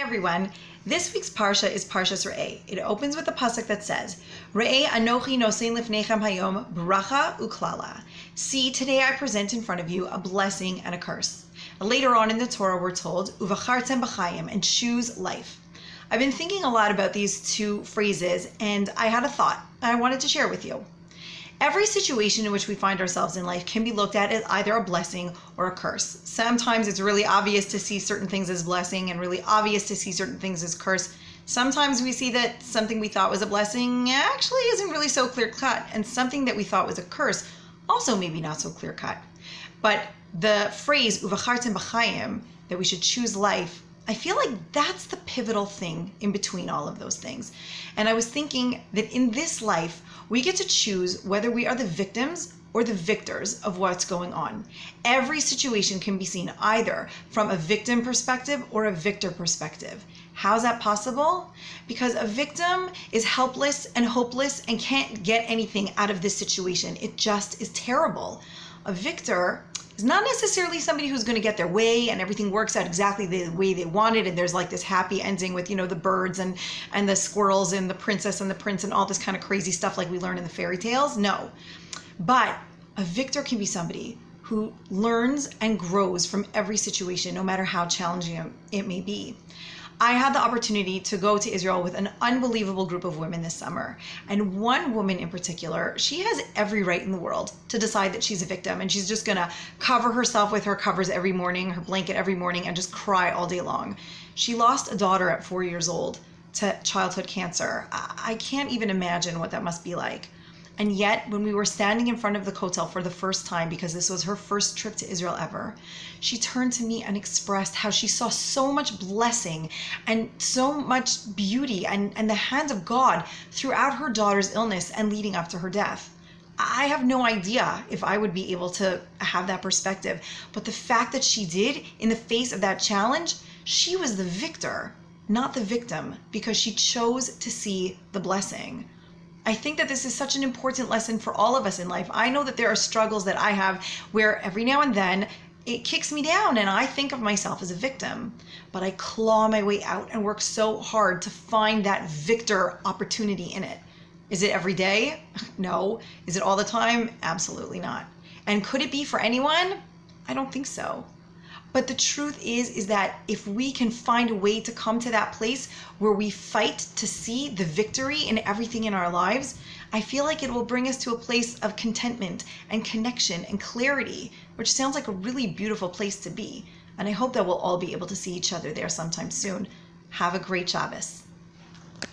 everyone. This week's Parsha is Parshas Re'eh. It opens with a pasuk that says, Re'eh anochi nosein lifnechem hayom bracha uklala. See, today I present in front of you a blessing and a curse. Later on in the Torah we're told, uvachartem b'chayim, and choose life. I've been thinking a lot about these two phrases, and I had a thought I wanted to share with you. Every situation in which we find ourselves in life can be looked at as either a blessing or a curse. Sometimes it's really obvious to see certain things as blessing and really obvious to see certain things as curse. Sometimes we see that something we thought was a blessing actually isn't really so clear-cut, and something that we thought was a curse also maybe not so clear-cut. But the phrase, uvachartem b'chayim, that we should choose life, I feel like that's the pivotal thing in between all of those things. And I was thinking that in this life, we get to choose whether we are the victims or the victors of what's going on. Every situation can be seen either from a victim perspective or a victor perspective. How's that possible? Because a victim is helpless and hopeless and can't get anything out of this situation. It just is terrible. A victor is not necessarily somebody who's going to get their way and everything works out exactly the way they wanted, and there's like this happy ending with, the birds and the squirrels and the princess and the prince and all this kind of crazy stuff like we learn in the fairy tales. No. But a victor can be somebody who learns and grows from every situation, no matter how challenging it may be. I had the opportunity to go to Israel with an unbelievable group of women this summer. And one woman in particular, she has every right in the world to decide that she's a victim, and she's just gonna cover herself with her covers every morning, her blanket every morning, and just cry all day long. She lost a daughter at 4 years old to childhood cancer. I can't even imagine what that must be like. And yet, when we were standing in front of the Kotel for the first time, because this was her first trip to Israel ever, she turned to me and expressed how she saw so much blessing and so much beauty and the hand of God throughout her daughter's illness and leading up to her death. I have no idea if I would be able to have that perspective, but the fact that she did, in the face of that challenge, she was the victor, not the victim, because she chose to see the blessing. I think that this is such an important lesson for all of us in life. I know that there are struggles that I have where every now and then it kicks me down and I think of myself as a victim, but I claw my way out and work so hard to find that victor opportunity in it. Is it every day? No. Is it all the time? Absolutely not. And could it be for anyone? I don't think so. But the truth is that if we can find a way to come to that place where we fight to see the victory in everything in our lives, I feel like it will bring us to a place of contentment and connection and clarity, which sounds like a really beautiful place to be. And I hope that we'll all be able to see each other there sometime soon. Have a great Shabbos.